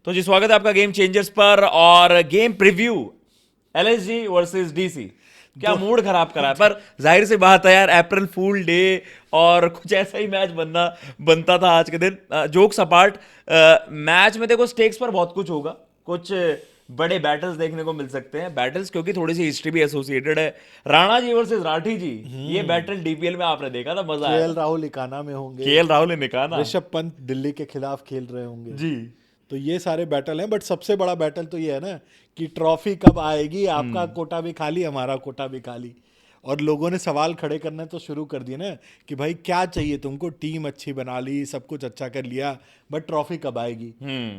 तो जी स्वागत है आपका गेम चेंजर्स पर और game preview LSG versus DC. क्या मूड खराब करा है, पर जाहिर सी बात है यार, अप्रैल फूल डे और कुछ ऐसा ही मैच बनता था आज के दिन। जोक्स अपार्ट, मैच में देखो स्टेक्स पर बहुत कुछ होगा, कुछ बड़े बैटल्स देखने को मिल सकते हैं। बैटल्स क्योंकि थोड़ी सी हिस्ट्री भी एसोसिएटेड है। राणा जी वर्सेस राठी जी, ये बैटल डीपीएल में आपने देखा था, मजा आया केएल था। राहुल इकाना में होंगे, केएल राहुल ने निकाला ना ऋषभ पंत दिल्ली के खिलाफ खेल रहे होंगे। जी। तो ये सारे बैटल हैं, बट सबसे बड़ा बैटल तो ये है ना कि ट्रॉफी कब आएगी, आपका कोटा भी खाली, हमारा कोटा भी खाली। और लोगों ने सवाल खड़े करने तो शुरू कर दिए ना कि भाई क्या चाहिए तुमको, टीम अच्छी बना ली, सब कुछ अच्छा कर लिया, बट ट्रॉफी कब आएगी।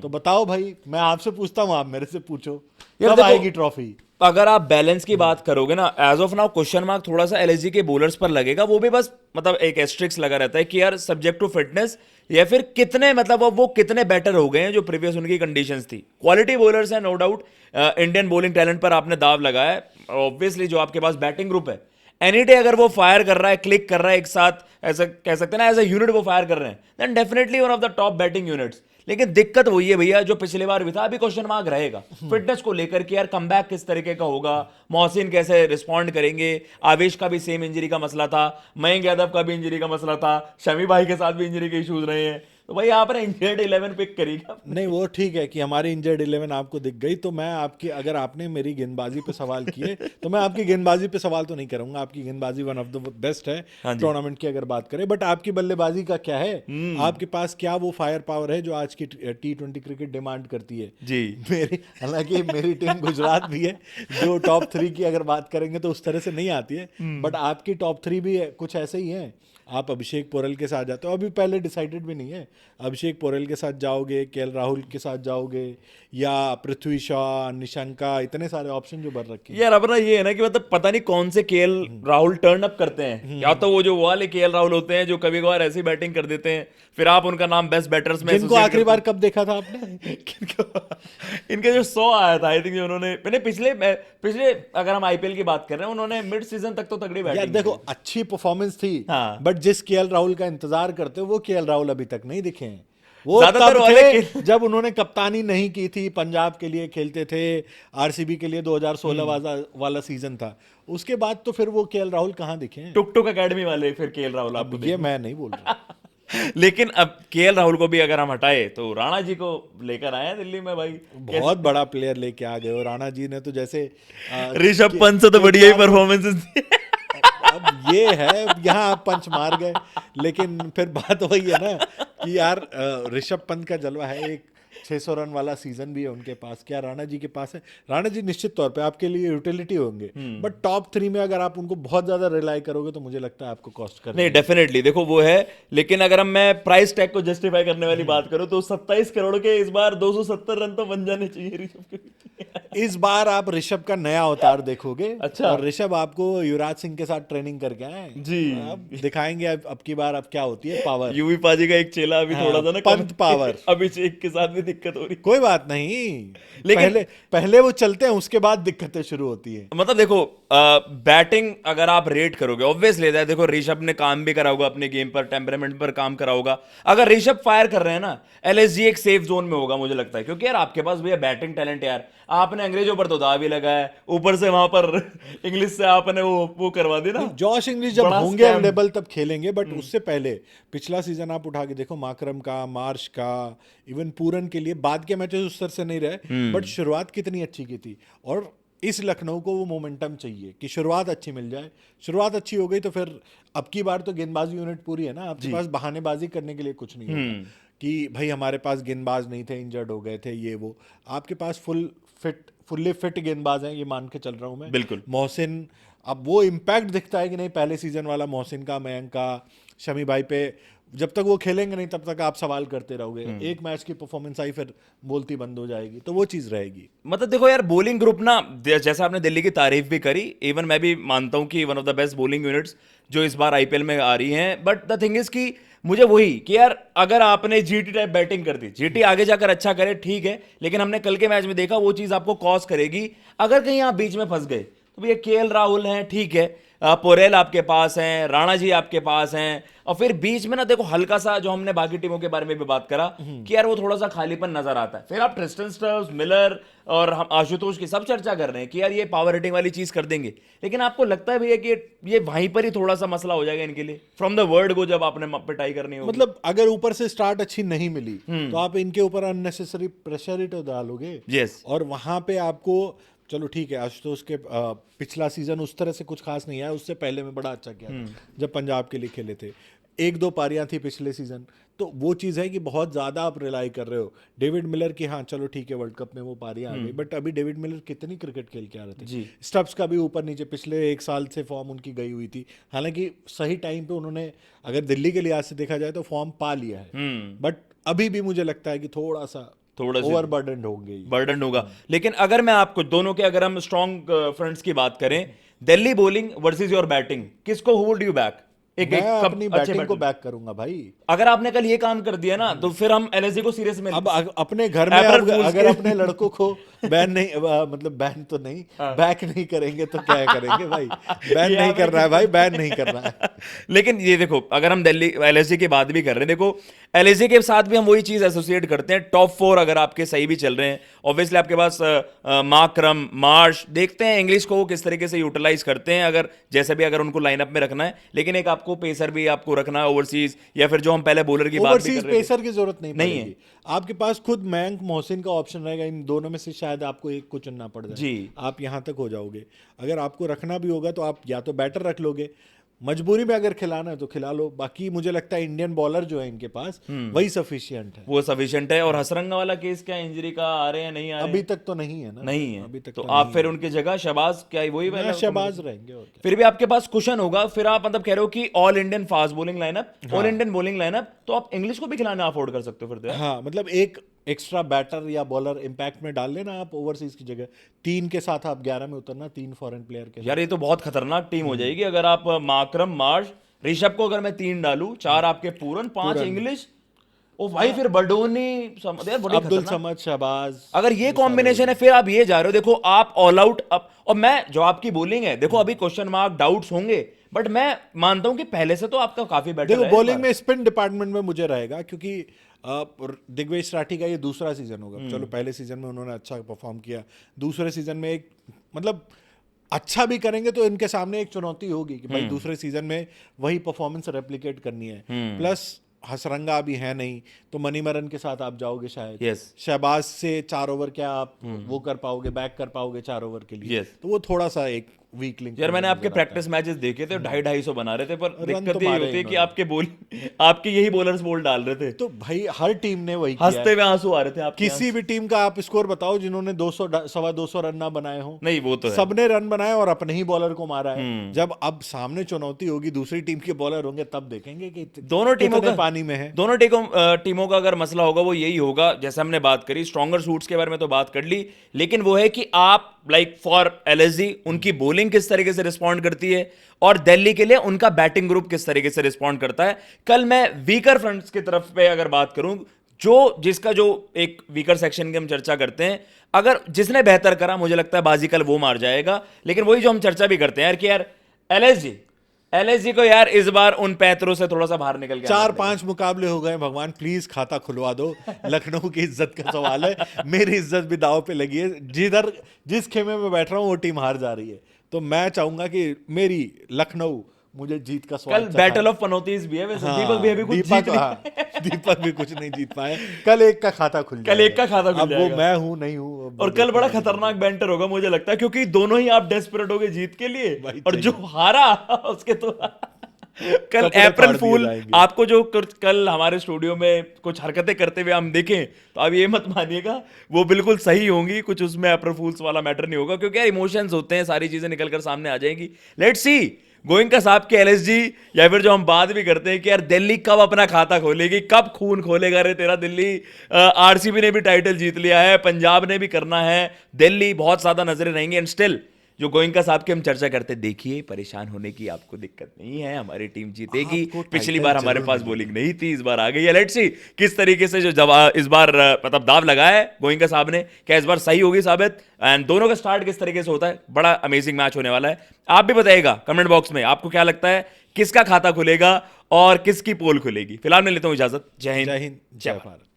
तो बताओ भाई, मैं आपसे पूछता हूँ, आप मेरे से पूछो, यार कब देखो, आएगी ट्रॉफी। अगर आप बैलेंस की बात करोगे ना, as of now question mark थोड़ा सा एलएसजी के बॉलर्स पर लगेगा। वो भी बस मतलब एक एस्ट्रिक्स लगा रहता है कि यार सब्जेक्ट टू फिटनेस, या फिर कितने मतलब वो कितने बेटर हो गए हैं जो प्रीवियस उनकी कंडीशंस थी। क्वालिटी बॉलर्स हैं no doubt, Indian bowling talent पर आपने दाव लगाया है। ऑब्वियसली जो आपके पास बैटिंग ग्रुप है, एनी डे अगर वो फायर कर रहा है, क्लिक कर रहा है एक साथ, ऐसा कह सकते हैं ना, एज अ यूनिट वो फायर कर रहे हैं, then definitely one of the top batting units. लेकिन दिक्कत वही है भैया जो पिछले बार भी था, अभी क्वेश्चन मार्क रहेगा फिटनेस को लेकर कि यार कमबैक किस तरीके का होगा, मोहसिन कैसे रिस्पॉन्ड करेंगे। आवेश का भी सेम इंजरी का मसला था, मयंक यादव का भी इंजरी का मसला था, शमी भाई के साथ भी इंजरी के इश्यूज रहे हैं। तो भाई आपने इंजर्ड 11 पिक करी क्या? नहीं, वो ठीक है कि हमारी इंजर्ड 11 आपको दिख गई, तो मैं आपकी, अगर आपने मेरी गेंदबाजी पे सवाल किए तो मैं आपकी गेंदबाजी पे सवाल तो नहीं करूंगा। आपकी गेंदबाजी वन ऑफ द बेस्ट है हाँ जी। टूर्नामेंट की अगर बात करें, बट आपकी बल्लेबाजी का क्या है, आपके पास क्या वो फायर पावर है जो आज की T20 क्रिकेट डिमांड करती है। जी। मेरी, हालांकि मेरी टीम गुजरात भी है जो टॉप 3 की अगर बात करेंगे तो उस तरह से नहीं आती है, बट आपकी टॉप 3 भी है, कुछ ऐसे ही हैं। आप अभिषेक पोरेल के साथ जाते हो, अभी पहले डिसाइडेड भी नहीं है, अभिषेक पोरेल के साथ जाओगे, केएल राहुल के साथ जाओगे, या पृथ्वी शॉ, निशंका, इतने सारे ऑप्शन जो भर रखे हैं। यार अपना ये है ना कि मतलब पता नहीं कौन से केएल राहुल टर्न अप करते हैं, या तो वो जो वाले केएल राहुल होते हैं जो कभी कभार ऐसी बैटिंग कर देते हैं, फिर आप उनका नाम बेस्ट बैटर्स में जिनको एसोसिएट आखिरी करते बार कब देखा था आपने? हैं। इनका जो 100 आया था, आई थिंक जो उन्होंने मैंने पिछले अगर हम आईपीएल की बात कर रहे हैं, उन्होंने मिड सीजन तक तो तगड़ी यार बैटिंग देखो, की। अच्छी परफॉर्मेंस थी, हाँ। बट जिस केएल राहुल का इंतजार करते हो वो केएल राहुल अभी तक नहीं दिखे हैं। वो ज्यादातर तब वाले थे जब उन्होंने कप्तानी नहीं की थी, पंजाब के लिए खेलते थे, आरसीबी के लिए 2016 वाला सीजन था। उसके बाद तो फिर वो केएल राहुल कहाँ दिखे हैं? टुक टुक अकेडमी वाले फिर केएल राहुल आपको अब ये मैं नहीं बोल रहा। लेकिन अब केएल राहुल को भी अगर हम हटाए तो राणा जी को लेकर आए हैं दिल्ली में भाई। बहुत बड़ा प्लेयर लेके आ गए, और राणा जी ने तो जैसे ऋषभ पंत से तो बढ़िया ही परफॉर्मेंसेस थी। अब ये है, यहाँ आप पंच मार गए, लेकिन फिर बात वही है ना कि यार ऋषभ पंत का जलवा है, एक 600 रन वाला सीजन भी है उनके पास, क्या राणा जी के पास है? राणा जी निश्चित तौर पे आपके लिए यूटिलिटी होंगे, बट टॉप 3 में अगर आप उनको बहुत ज्यादा रिलाई करोगे तो मुझे लगता है आपको कॉस्ट कर नहीं डेफिनेटली देखो वो है, लेकिन अगर हम मैं प्राइस टैग को जस्टिफाई करने वाली बात करूं तो 27 करोड़ के इस बार 270 रन तो बन जाने चाहिए ऋषभ के। इस बार आप ऋषभ का नया अवतार देखोगे। अच्छा। और ऋषभ आपको युवराज सिंह के साथ ट्रेनिंग करके आए जी। अब दिखाएंगे अब की बार अब क्या होती है पावर। यूवी पाजी का एक चेला अभी हाँ, थोड़ा सा ना पंत पावर। अभिषेक के साथ भी दिक्कत हो रही। कोई बात नहीं, लेकिन पहले वो चलते हैं, उसके बाद दिक्कतें शुरू होती है। मतलब देखो, बैटिंग अगर आप रेट करोगे, ऑब्वियसली देखो ऋषभ ने काम भी करा होगा अपने गेम पर, टेम्परामेंट पर काम करा होगा। अगर ऋषभ फायर कर रहे हैं ना, एलएसजी एक सेफ जोन में होगा मुझे लगता है, क्योंकि यार आपके पास भैया बैटिंग टैलेंट, यार आपने अंग्रेजों पर तो दाव भी लगाया, ऊपर से वहां पर इंग्लिश से आपने वो करवा दी ना। जॉश इंग्लिश जब बड़ा होंगे scam। अवेलेबल तब खेलेंगे, बट उससे पहले पिछला सीजन आप उठा के देखो, माकरम का, मार्श का, इवन पूरन के लिए बाद के मैचेस उस तरह से नहीं रहे, बट शुरुआत कितनी अच्छी की थी। और इस लखनऊ को वो मोमेंटम चाहिए कि शुरुआत अच्छी मिल जाए। शुरुआत अच्छी हो गई तो फिर अब की बार तो गेंदबाजी यूनिट पूरी है ना, आपके पास बहानेबाजी करने के लिए कुछ नहीं होगा कि भाई हमारे पास गेंदबाज नहीं थे, इंजर्ड हो गए थे, ये वो। आपके पास फुल्ली फिट गेंदबाज हैं, ये मान के चल रहा हूं मैं। बिल्कुल। मोहसिन, अब वो इम्पैक्ट दिखता है कि नहीं पहले सीजन वाला मोहसिन का, मयंक का, शमी भाई पे। जब तक वो खेलेंगे नहीं तब तक आप सवाल करते रहोगे, एक मैच की परफॉर्मेंस आई फिर बोलती बंद हो जाएगी, तो वो चीज रहेगी। मतलब देखो यार, बॉलिंग ग्रुप ना, जैसा आपने दिल्ली की तारीफ भी करी, इवन मैं भी मानता हूं कि one of the best bowling units जो इस बार आईपीएल में आ रही हैं, बट द थिंग इज कि मुझे वही कि यार अगर आपने जीटी टाइप बैटिंग कर दी, जीटी आगे जाकर अच्छा करे ठीक है, लेकिन हमने कल के मैच में देखा वो चीज आपको कॉस्ट करेगी अगर कहीं आप बीच में फंस गए। तो भैया केएल राहुल हैं ठीक है, पोरेल आपके पास हैं, राणा जी आपके पास हैं, और फिर बीच में ना देखो हल्का सा जो हमने बाकी टीमों के बारे में भी बात करा कि यार वो थोड़ा सा खालीपन नजर आता है। फिर आप ट्रिस्टन स्टर्स, मिलर और हम आशुतोष की सब चर्चा कर रहे हैं कि यार ये पावर हिटिंग वाली चीज कर देंगे, लेकिन आपको लगता है भैया कि ये वहीं पर ही थोड़ा सा मसला हो जाएगा इनके लिए फ्रॉम द वर्ड गो, जब आपने पिटाई करनी होगी? मतलब अगर ऊपर से स्टार्ट अच्छी नहीं मिली तो आप इनके ऊपर अननेसेसरी प्रेशर ही तो डालोगे। यस, और वहां पे आपको, चलो ठीक है, आशुतोष के पिछला सीजन उस तरह से कुछ खास नहीं आया, उससे पहले में बड़ा अच्छा किया था जब पंजाब के लिए खेले थे। एक दो पारियां थी पिछले सीजन, तो वो चीज़ है कि बहुत ज़्यादा आप रिलाई कर रहे हो डेविड मिलर की। हाँ चलो ठीक है, वर्ल्ड कप में वो पारियां आ गई, बट अभी डेविड मिलर कितनी क्रिकेट खेल के आ रहे थे जी। स्टब्स का भी ऊपर नीचे पिछले एक साल से फॉर्म उनकी गई हुई थी। हालांकि सही टाइम पे उन्होंने, अगर दिल्ली के लिहाज से देखा जाए तो फॉर्म पा लिया है, बट अभी भी मुझे लगता है कि थोड़ा सा ओवरबर्डन होंगे, बर्डन होगा। लेकिन अगर मैं आपको दोनों के, अगर हम स्ट्रॉन्ग फ्रंट्स की बात करें, Delhi bowling versus your batting, किसको हु वुड यू बैक? मैं अपनी बैटिंग को बैक करूंगा भाई। अगर आपने कल ये काम कर दिया ना, तो फिर हम एलएसजी को सीरियस में अब अपने घर में अगर अपने लड़कों को बैन नहीं, मतलब बैन तो नहीं, बैक नहीं करेंगे तो क्या करेंगे भाई? बैन नहीं करना है भाई, बैन नहीं करना है। लेकिन ये देखो, अगर हम दिल्ली एलएसजी की बात भी कर रहे हैं, देखो एलएसजी के साथ भी हम वही चीज एसोसिएट करते हैं। टॉप 4 अगर आपके सही भी चल रहे हैं, ऑब्वियसली आपके पास माकरम, मार्श, देखते हैं इंग्लिश को वो किस तरीके से यूटिलाइज करते हैं, अगर जैसे भी अगर उनको लाइनअप में रखना है। लेकिन एक आपको पेसर भी आपको रखना है ओवरसीज, या फिर जो हम पहले बॉलर की बात भी कर रहे थे, पेसर की जरूरत नहीं है। आपके पास खुद मयंक मोहसिन का ऑप्शन रहेगा, इन दोनों में से शायद आपको एक को चुनना पड़ जाए जी। आप यहां तक हो जाओगे। अगर आपको रखना भी होगा तो आप या तो बैटर रख लोगे, मजबूरी में अगर खिलाना है तो खिला लो। बाकी मुझे लगता है इंडियन बॉलर जो है इनके पास वही सफिशिएंट है, वो सफिशिएंट है। और हसरंगा वाला केस क्या, इंजरी का आ रहे हैं, नहीं आ रहे? अभी तक तो नहीं है ना, नहीं है। अभी तक तो आप फिर उनकी जगह शहबाज, क्या वही वाला शहबाज रहेंगे? और क्या? फिर भी आपके पास कुशन होगा। फिर आप मतलब कह रहे हो कि all Indian fast bowling lineup, all Indian bowling lineup, तो आप इंग्लिश को भी खिलाना अफोर्ड कर सकते हो फिर तो। हाँ, मतलब एक एक्स्ट्रा बैटर या बॉलर इंपैक्ट में डाल लेना आप ओवरसीज की जगह। 3 के साथ आप 11 में उतरना, 3 फॉरेन प्लेयर के साथ। यार ये तो बहुत खतरनाक टीम हो जाएगी अगर आप माकरम, मार्श, ऋषभ को अगर मैं 3 डालूं, 4 आपके पूरन, 5 इंग्लिश, ओ भाई फिर बडोनी, अब्दुल समद, शहबाज, अगर ये कॉम्बिनेशन है, फिर आप ये जा रहे हो। देखो आप ऑल आउट अब, और मैं जो आपकी बॉलिंग है, देखो अभी क्वेश्चन मार्क, डाउट्स होंगे, बट मैं मानता हूं कि पहले से तो आपका काफी बेटर है। देखो बॉलिंग में स्पिन डिपार्टमेंट में मुझे रहेगा, क्योंकि दिग्विजय राठी का ये दूसरा सीजन होगा। चलो पहले सीजन में उन्होंने अच्छा परफॉर्म किया, दूसरे सीजन में एक मतलब अच्छा भी करेंगे तो इनके सामने एक चुनौती होगी कि भाई दूसरे सीजन में वही परफॉर्मेंस रेप्लिकेट करनी है। प्लस हसरंगा अभी है नहीं, तो मनीमरन के साथ आप जाओगे शायद। yes. शहबाज से 4 ओवर क्या आप वो कर पाओगे, बैक कर पाओगे 4 ओवर के लिए? yes. तो वो थोड़ा सा एक वीक लिंक। यार मैंने आपके प्रैक्टिस मैचेस देखे थे, 250-250 बना रहे थे, पर दिक्कत ये होती है कि आपके यही बॉलर्स बॉल डाल रहे थे। तो भाई हर टीम ने वही किया, हंसते हुए आंसू आ रहे थे आपके। किसी भी टीम का आप स्कोर बताओ जिन्होंने 200 250 रन ना बनाए हो। नहीं, वो तो सबने रन बनाए और अपने ही बॉलर को मारा है। जब अब सामने चुनौती होगी, दूसरी टीम के बॉलर होंगे, तब देखेंगे कि दोनों टीमों का पानी में है। दोनों टीमों का अगर मसला होगा वो यही होगा, जैसे हमने बात करी स्ट्रॉन्गर सूट्स के बारे में तो बात कर ली, लेकिन वो है कि आप लाइक फॉर एलएसजी उनकी बॉलिंग किस तरीके से रिस्पॉन्ड करती है, और दिल्ली के लिए उनका बैटिंग ग्रुप किस तरीके से रिस्पॉन्ड करता है। कल मैं वीकर फ्रंट्स की तरफ पे अगर बात करूं, जिसका जो एक वीकर सेक्शन की हम चर्चा करते हैं, अगर जिसने बेहतर करा, मुझे लगता है बाजी कल वो मार जाएगा। लेकिन वही जो हम चर्चा भी करते हैं यार कि यार एलएसजी को यार इस बार उन पैतरों से थोड़ा सा बाहर निकल के 4-5 मुकाबले हो गए, भगवान प्लीज खाता खुलवा दो। लखनऊ की इज्जत का सवाल है, मेरी इज्जत भी दांव पे लगी है। जिस खेमे में बैठ रहा हूं वो टीम हार जा रही है, तो मैं चाहूंगा कि मेरी लखनऊ मुझे जीत का स्वाद। कल बैटल ऑफ पनौतीस भी है वैसे। हाँ, दीपक भी अभी कुछ जीत दीपक भी कुछ नहीं जीत पाए। कल एक का खाता खुल जाएगा। कल एक का खाता खुल जाएगा। वो मैं हूं नहीं हूं। और कल बड़ा खतरनाक बैंटर होगा मुझे लगता है, क्योंकि दोनों ही आप डेस्परेट हो गए जीत के लिए, और जो हारा उसके तो कल अप्रैल फूल आपको जो कल हमारे स्टूडियो में कुछ हरकतें करते हुए हम देखें, तो आप ये मत मानिएगा वो बिल्कुल सही होंगी, कुछ उसमें अप्रैल फूल्स वाला मैटर नहीं होगा, क्योंकि यार इमोशंस होते हैं, सारी चीजें निकलकर सामने आ जाएंगी। लेट्स सी गोइंग का साहब के एलएसजी, या फिर जो हम बात भी करते हैं कि यार दिल्ली कब अपना खाता खोलेगी, कब खून खोलेगा रे तेरा दिल्ली। आरसीबी ने भी टाइटल जीत लिया है, पंजाब ने भी करना है, दिल्ली बहुत ज्यादा नजरें रहेंगी। एंड स्टिल जो गोइंका साहब की हम चर्चा करते, देखिए परेशान होने की आपको दिक्कत नहीं है, हमारी टीम जीतेगी। आपको पिछली टाइटल बार हमारे जरूर पास मिलेगा। बॉलिंग नहीं थी, इस बार आ गई है। लेट्स सी किस तरीके से जो जवाब इस बार मतलब दाव लगाया है गोइंका साहब ने, क्या इस बार सही होगी साबित, एंड दोनों का स्टार्ट किस तरीके से होता है। बड़ा अमेजिंग मैच होने वाला है। आप भी बताइएगा कमेंट बॉक्स में आपको क्या लगता है, किसका खाता खुलेगा और किसकी पोल खुलेगी। फिलहाल मैं लेता हूं इजाजत। जय हिंद, जय हिंद, जय जय भारत। भारत।